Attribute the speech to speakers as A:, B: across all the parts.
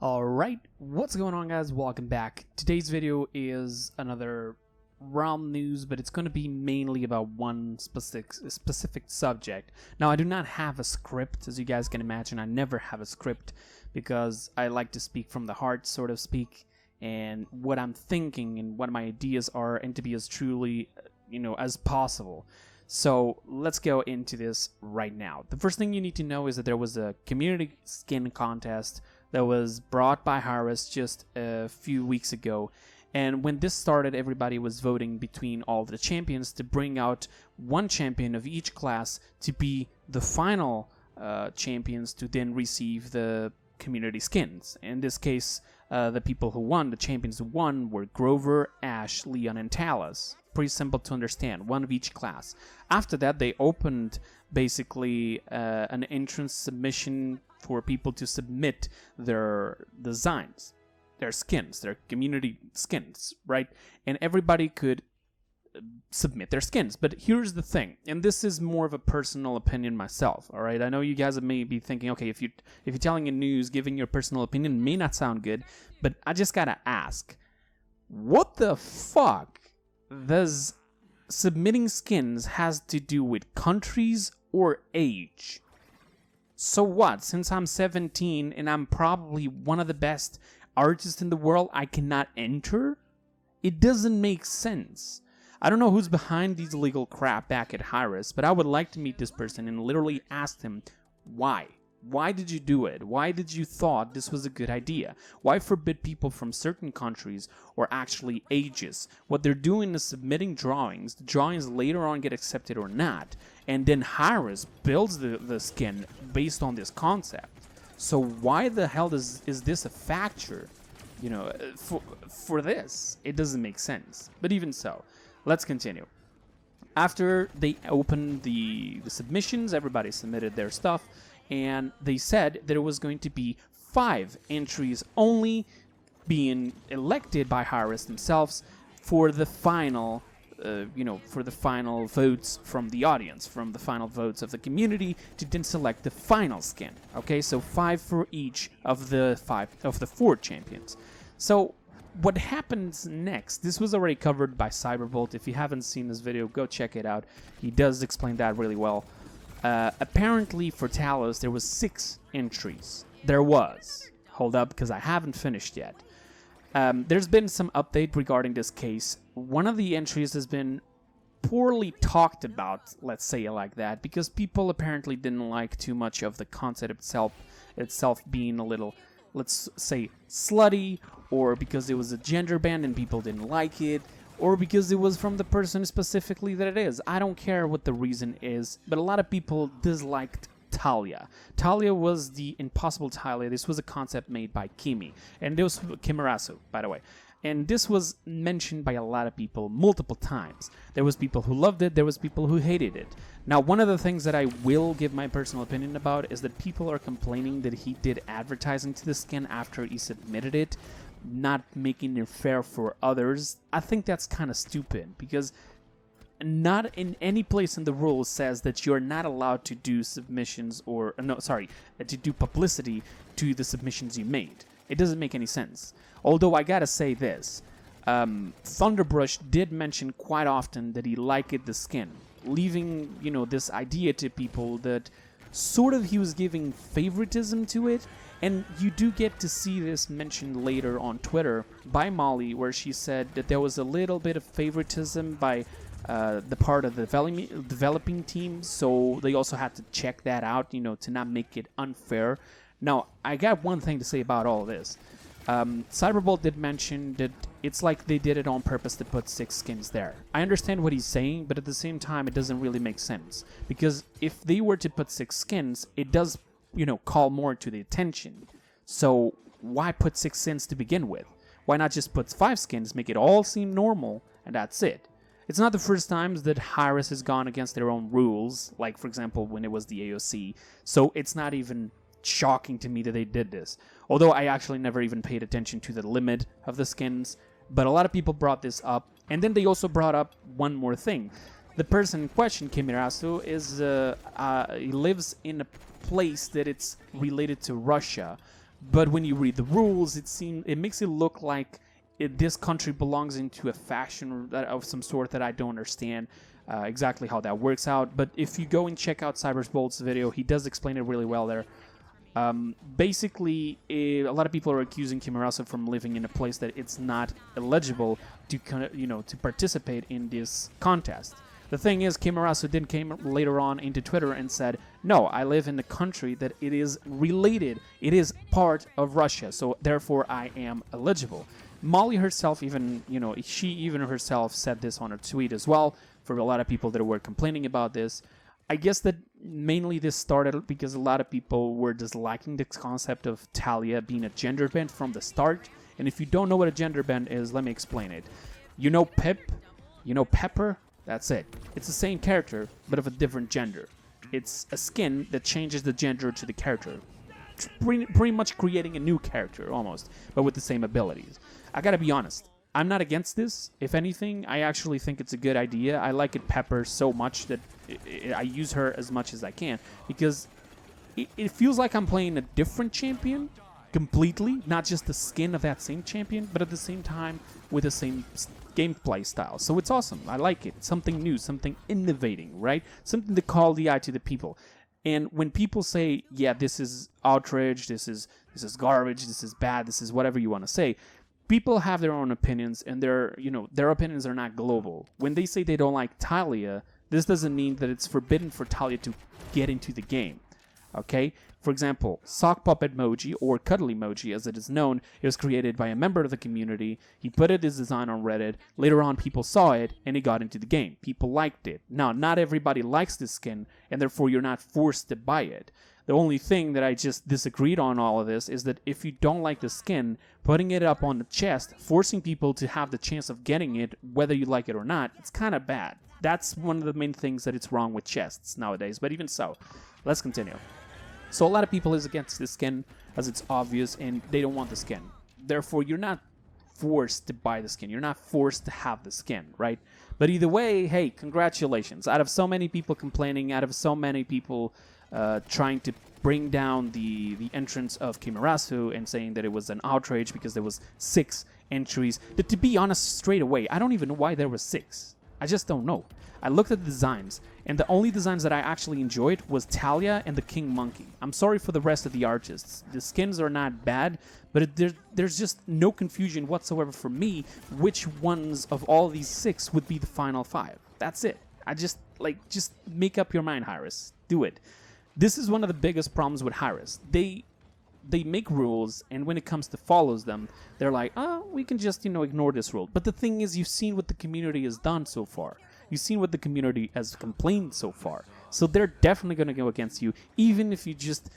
A: Alright, what's going on, guys? Welcome back. Today's video is another realm news, but it's going to be mainly about one specific subject. Now, I do not have a script, as you guys can imagine. I never have a script because I like to speak from the heart, sort of speak, and what I'm thinking and what my ideas are, and to be as truly, as possible. So let's go into this right now. The first thing you need to know is that there was a community skin contest that was brought by Harris just a few weeks ago. And when this started, everybody was voting between all the champions to bring out one champion of each class to be the final champions to then receive the community skins. In this case, the people who won, the champions who won, were Grover, Ash, Leon, and Talis. Pretty simple to understand, one of each class. After that, they opened basically an entrance submission for people to submit their designs, their skins, their community skins, right? And everybody could submit their skins. But here's the thing, and this is more of a personal opinion myself, all right? I know you guys may be thinking, okay, if you're telling a news, giving your personal opinion may not sound good, but I just gotta ask, what the fuck does submitting skins has to do with countries or age? So what? Since I'm 17 and I'm probably one of the best artists in the world, I cannot enter? It doesn't make sense. I don't know who's behind these illegal crap back at Hi-Res, but I would like to meet this person and literally ask him why. Why did you do it? Why did you thought this was a good idea? Why forbid people from certain countries or actually ages? What they're doing is submitting drawings. The drawings later on get accepted or not. And then Hi-Res builds the skin based on this concept. So why the hell is this a factor? For this? It doesn't make sense. But even so, let's continue. After they opened the submissions, everybody submitted their stuff. And they said that it was going to be 5 entries only being elected by Hi-Res themselves for the final, for the final votes from the audience, from the final votes of the community to then select the final skin. Okay, so 5 for each of the 4 champions. So what happens next? This was already covered by Cyberbolt. If you haven't seen this video, go check it out. He does explain that really well. Apparently for Talos there was 6 entries. There was. Hold up, because I haven't finished yet. There's been some update regarding this case. One of the entries has been poorly talked about, let's say it like that, because people apparently didn't like too much of the concept itself being a little, let's say, slutty, or because it was a gender band and people didn't like it, or because it was from the person specifically that it is. I don't care what the reason is, but a lot of people disliked Thalia. Thalia was the impossible Thalia. This was a concept made by Kimmy, and this was Kimurasu, by the way. And this was mentioned by a lot of people multiple times. There was people who loved it, there was people who hated it. Now, one of the things that I will give my personal opinion about is that people are complaining that he did advertising to the skin after he submitted it, not making it fair for others. I think that's kind of stupid, because not in any place in the rules says that you're not allowed to do submissions to do publicity to the submissions you made. It doesn't make any sense. Although I gotta say this, Thunderbrush did mention quite often that he liked the skin, leaving this idea to people that sort of he was giving favoritism to it. And you do get to see this mentioned later on Twitter by Molly, where she said that there was a little bit of favoritism by the part of the developing team, so they also had to check that out, to not make it unfair. Now, I got one thing to say about all this. Cyberbolt did mention that it's like they did it on purpose to put 6 skins there. I understand what he's saying, but at the same time, it doesn't really make sense. Because if they were to put 6 skins, it does call more to the attention. So why put 6 skins to begin with? Why not just put 5 skins, make it all seem normal, and that's it? It's not the first times that Hi-Res has gone against their own rules, like for example when it was the AOC, so it's not even shocking to me that they did this. Although I actually never even paid attention to the limit of the skins, but a lot of people brought this up, and then they also brought up one more thing. The person in question, Kimurasu, he lives in a place that it's related to Russia, But when you read the rules, it makes it look like this country belongs into a faction of some sort that I don't understand exactly how that works out. But if you go and check out Cyberbolt's video, he does explain it really well there. Basically, a lot of people are accusing Kimurasu from living in a place that it's not eligible to to participate in this contest. The thing is, Kimurasu then came later on into Twitter and said, no, I live in a country that it is related. It is part of Russia, so therefore I am eligible. Molly herself she herself said this on her tweet as well, for a lot of people that were complaining about this. I guess that mainly this started because a lot of people were disliking this concept of Thalia being a gender bend from the start. And if you don't know what a gender bend is, let me explain it. You know Pip? You know Pepper? That's it. It's the same character, but of a different gender. It's a skin that changes the gender to the character. Pretty much creating a new character, almost, but with the same abilities. I gotta be honest. I'm not against this. If anything, I actually think it's a good idea. I like it Pepper so much that I use her as much as I can, because it feels like I'm playing a different champion completely, not just the skin of that same champion, but at the same time with the same gameplay style. So it's awesome. I like it. Something new, something innovating, right? Something to call the eye to the people. And when people say, yeah, this is outrage, this is garbage, this is bad, this is whatever you want to say, people have their own opinions, and their opinions are not global. When they say they don't like Thalia, this doesn't mean that it's forbidden for Thalia to get into the game. Okay? For example, Sock Puppet Emoji, or Cuddle Emoji as it is known, it was created by a member of the community. He put his design on Reddit. Later on, people saw it, and it got into the game. People liked it. Now, not everybody likes this skin, and therefore you're not forced to buy it. The only thing that I just disagreed on all of this is that if you don't like the skin, putting it up on the chest, forcing people to have the chance of getting it, whether you like it or not, it's kind of bad. That's one of the main things that it's wrong with chests nowadays, but even so, let's continue. So a lot of people is against the skin, as it's obvious, and they don't want the skin. Therefore, you're not forced to buy the skin. You're not forced to have the skin, right? But either way, hey, congratulations. Out of so many people complaining, out of so many people trying to bring down the entrance of Kimurasu and saying that it was an outrage because there was 6 entries. But to be honest, straight away, I don't even know why there were 6. I just don't know. I looked at the designs, and the only designs that I actually enjoyed was Thalia and the King Monkey. I'm sorry for the rest of the artists. The skins are not bad, but there's just no confusion whatsoever for me which ones of all these 6 would be the final 5. That's it. Just make up your mind, Hyris. Do it. This is one of the biggest problems with Hyris. They make rules, and when it comes to follows them, they're like, we can just, ignore this rule. But the thing is, you've seen what the community has done so far. You've seen what the community has complained so far. So they're definitely going to go against you, even if you just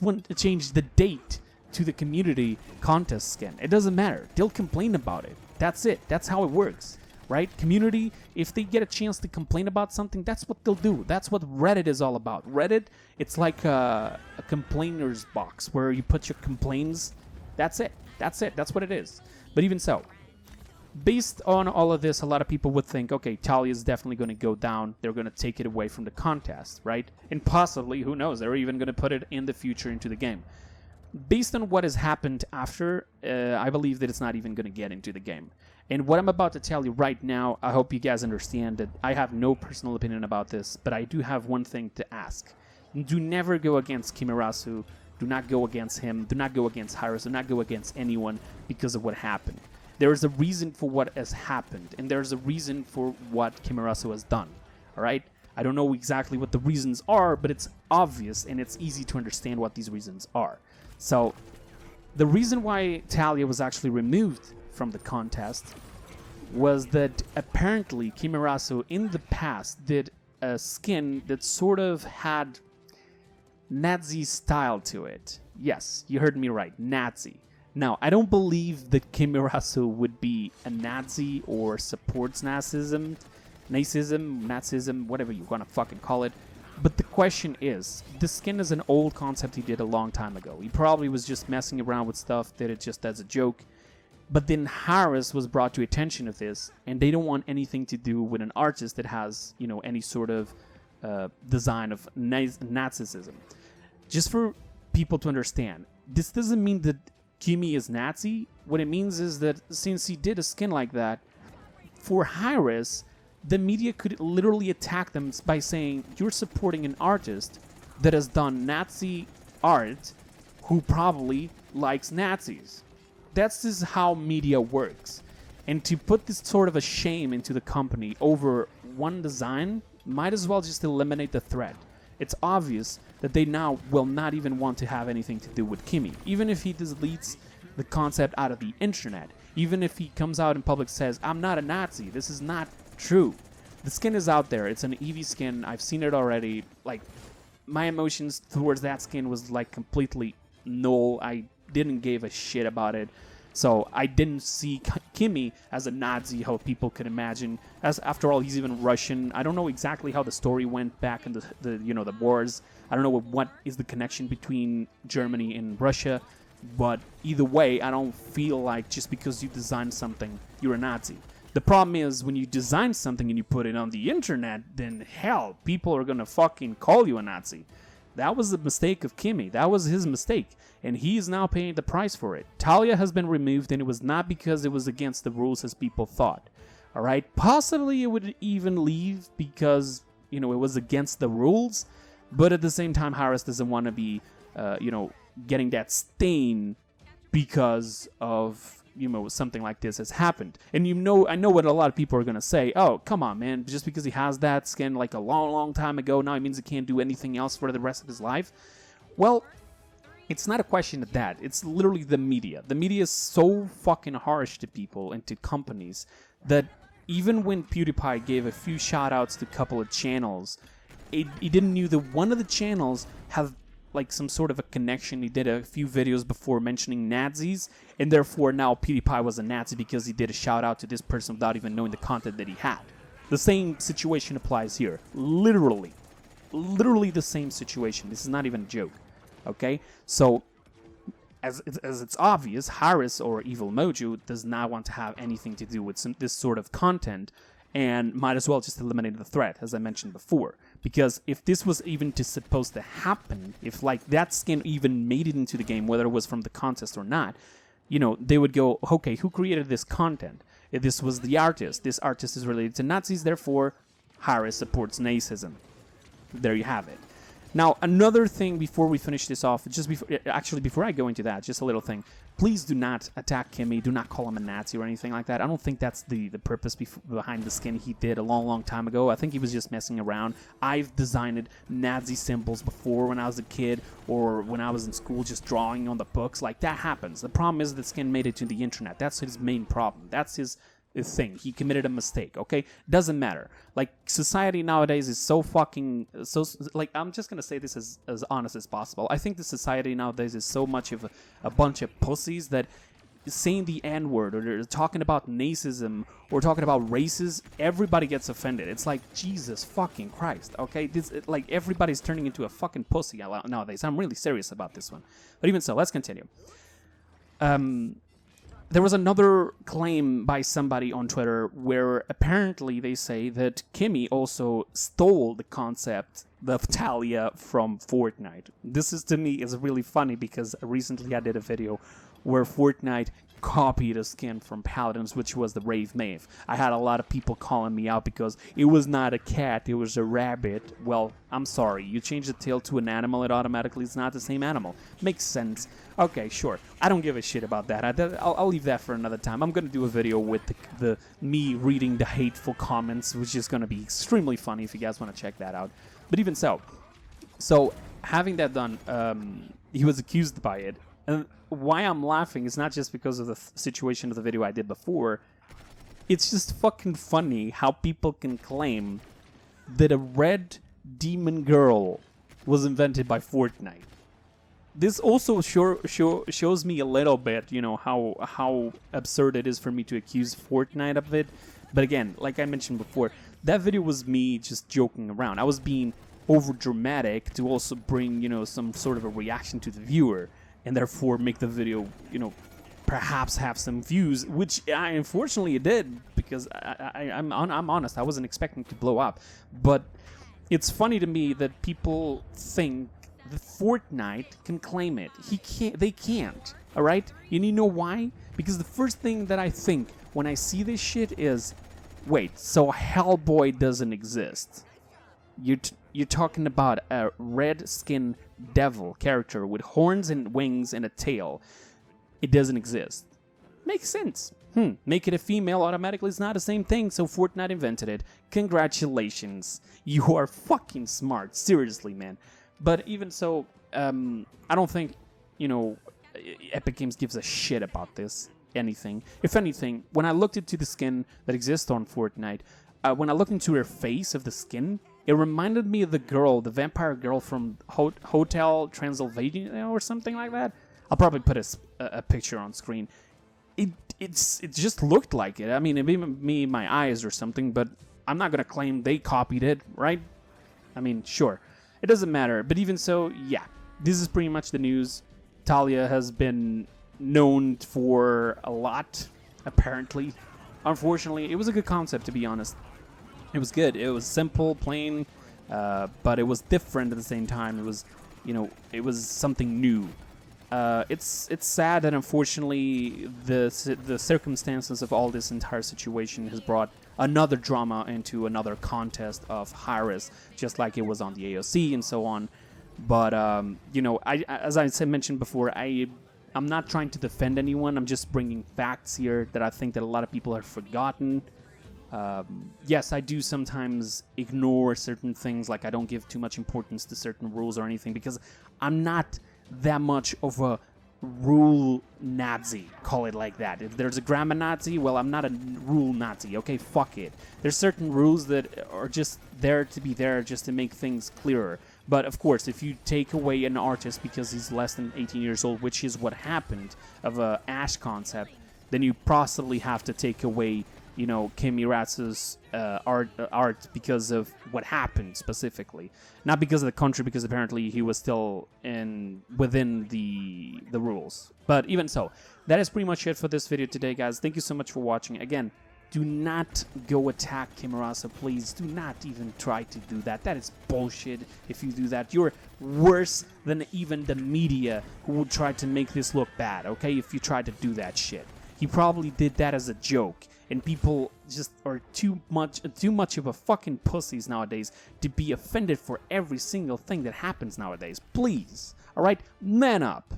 A: want to change the date to the community contest skin. It doesn't matter. They'll complain about it. That's it. That's how it works. Right? Community, if they get a chance to complain about something, that's what they'll do. That's what Reddit is all about. Reddit, it's like a complainer's box where you put your complaints. That's it. That's what it is. But even so, based on all of this, a lot of people would think, okay, Thalia is definitely going to go down. They're going to take it away from the contest, right? And possibly, who knows, they're even going to put it in the future into the game. Based on what has happened after, I believe that it's not even going to get into the game. And what I'm about to tell you right now, I hope you guys understand that I have no personal opinion about this, but I do have one thing to ask. Do never go against Kimurasu. Do not go against him. Do not go against Hyris. Do not go against anyone because of what happened. There is a reason for what has happened, and there's a reason for what Kimurasu has done. All right? I don't know exactly what the reasons are, but it's obvious, and it's easy to understand what these reasons are. So, the reason why Thalia was actually removed from the contest was that apparently Kimurasu in the past did a skin that sort of had Nazi style to it. Yes, you heard me right, Nazi. Now, I don't believe that Kimurasu would be a Nazi or supports Nazism, whatever you want to fucking call it. But the question is, this skin is an old concept he did a long time ago. He probably was just messing around with stuff, did it just as a joke. But then Hyris was brought to attention of this, and they don't want anything to do with an artist that has, any sort of design of Nazism. Just for people to understand, this doesn't mean that Kimmy is Nazi. What it means is that since he did a skin like that for Hyris, the media could literally attack them by saying, you're supporting an artist that has done Nazi art who probably likes Nazis. That's just how media works. And to put this sort of a shame into the company over one design might as well just eliminate the threat. It's obvious that they now will not even want to have anything to do with Kimmy. Even if he deletes the concept out of the internet, even if he comes out in public and says, I'm not a Nazi, this is not true. The skin is out there. It's an Eevee skin. I've seen it already. Like, my emotions towards that skin was like completely null. I didn't give a shit about it. So I didn't see Kimmy as a Nazi, how people could imagine. As after all, he's even Russian. I don't know exactly how the story went back in the wars. I don't know what is the connection between Germany and Russia. But either way, I don't feel like just because you designed something, you're a Nazi. The problem is when you design something and you put it on the internet, then hell, people are gonna fucking call you a Nazi. That was the mistake of Kimmy. That was his mistake. And he is now paying the price for it. Talia has been removed, and it was not because it was against the rules as people thought. Alright? Possibly it would even leave because, it was against the rules. But at the same time, Hyris doesn't want to be, getting that stain because of, something like this has happened. And I know what a lot of people are going to say. Oh, come on, man. Just because he has that skin like a long, long time ago, now it means he can't do anything else for the rest of his life. Well, it's not a question of that. It's literally the media. The media is so fucking harsh to people and to companies that even when PewDiePie gave a few shout-outs to a couple of channels, he didn't know that one of the channels have like some sort of a connection. He did a few videos before mentioning Nazis, and therefore now PewDiePie was a Nazi because he did a shout out to this person without even knowing the content that he had. The same situation applies here. Literally the same situation. This is not even a joke. Okay? So, as it's obvious, Hyris or Evil Mojo does not want to have anything to do with this sort of content, and might as well just eliminate the threat, as I mentioned before. Because if this was even supposed to happen, if like that skin even made it into the game, whether it was from the contest or not, they would go, okay, who created this content? If this was the artist. This artist is related to Nazis, therefore Hyris supports Nazism. There you have it. Now, another thing before we finish this off, before I go into that, just a little thing. Please do not attack Kimmy. Do not call him a Nazi or anything like that. I don't think that's the purpose behind the skin he did a long, long time ago. I think he was just messing around. I've designed Nazi symbols before when I was a kid or when I was in school just drawing on the books. Like, that happens. The problem is the skin made it to the internet. That's his main problem. That's his thing. He committed a mistake, okay? Doesn't matter. Like, society nowadays is so I'm just gonna say this as honest as possible. I think the society nowadays is so much of a bunch of pussies that saying the N-word or they're talking about nazism or talking about races, everybody gets offended. It's like, Jesus fucking Christ, okay? Like, everybody's turning into a fucking pussy nowadays. I'm really serious about this one. But even so, let's continue. There was another claim by somebody on Twitter where apparently they say that Kimmy also stole the concept of Thalia from Fortnite. This is, to me, is really funny because recently I did a video where Fortnite copied a skin from Paladins, which was the Rave Maeve. I had a lot of people calling me out because it was not a cat, it was a rabbit. Well, I'm sorry, you change the tail to an animal, it automatically is not the same animal. Makes sense. Okay, sure. I don't give a shit about that. I'll leave that for another time. I'm going to do a video with the me reading the hateful comments, which is going to be extremely funny if you guys want to check that out. But even so, having that done, he was accused by it. And why I'm laughing is not just because of the situation of the video I did before. It's just fucking funny how people can claim that a red demon girl was invented by Fortnite. This also shows me a little bit, how absurd it is for me to accuse Fortnite of it. But again, like I mentioned before, that video was me just joking around. I was being over dramatic to also bring, some sort of a reaction to the viewer. And therefore make the video, perhaps have some views, which unfortunately it did, because I'm honest, I wasn't expecting to blow up. But it's funny to me that people think the Fortnite can claim it. They can't. All right? And you know why? Because the first thing that I think when I see this shit is, wait, so Hellboy doesn't exist. You're talking about a red-skinned devil character with horns and wings and a tail. It doesn't exist. Makes sense. Make it a female automatically is not the same thing, so Fortnite invented it. Congratulations. You are fucking smart. Seriously, man. But even so, I don't think, Epic Games gives a shit about this. Anything. If anything, when I looked into the skin that exists on Fortnite, when I looked into her face of the skin, it reminded me of the vampire girl from Hotel Transylvania or something like that. I'll probably put a picture on screen. It just looked like it. I mean, it may be my eyes or something, but I'm not gonna claim they copied it, right? I mean, sure, it doesn't matter. But even so, yeah, this is pretty much the news. Talia has been known for a lot, apparently. Unfortunately, it was a good concept, to be honest. It was good. It was simple, plain, but it was different at the same time. It was, it was something new. It's sad that unfortunately the circumstances of all this entire situation has brought another drama into another contest of Hyris, just like it was on the AOC and so on. But as I mentioned before, I'm not trying to defend anyone. I'm just bringing facts here that I think that a lot of people have forgotten. Yes, I do sometimes ignore certain things, like I don't give too much importance to certain rules or anything, because I'm not that much of a rule Nazi, call it like that. If there's a grammar Nazi, well, I'm not a rule Nazi, okay? Fuck it. There's certain rules that are just there to be there just to make things clearer. But of course, if you take away an artist because he's less than 18 years old, which is what happened of a Ash concept, then you possibly have to take away Kimmy Ratz's art because of what happened specifically, not because of the country, because apparently he was still within the rules. But even so, that is pretty much it for this video today, guys. Thank you so much for watching. Again, do not go attack Kimmy Ratz, please. Do not even try to do that. That is bullshit. If you do that, you're worse than even the media who would try to make this look bad. Okay, if you try to do that shit. He probably did that as a joke, and people just are too much of a fucking pussies nowadays to be offended for every single thing that happens nowadays. Please, all right, man up.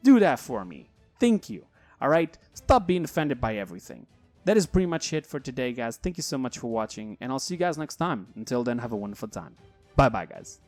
A: Do that for me. Thank you. All right, stop being offended by everything. That is pretty much it for today, guys. Thank you so much for watching, and I'll see you guys next time. Until then, have a wonderful time. Bye-bye, guys.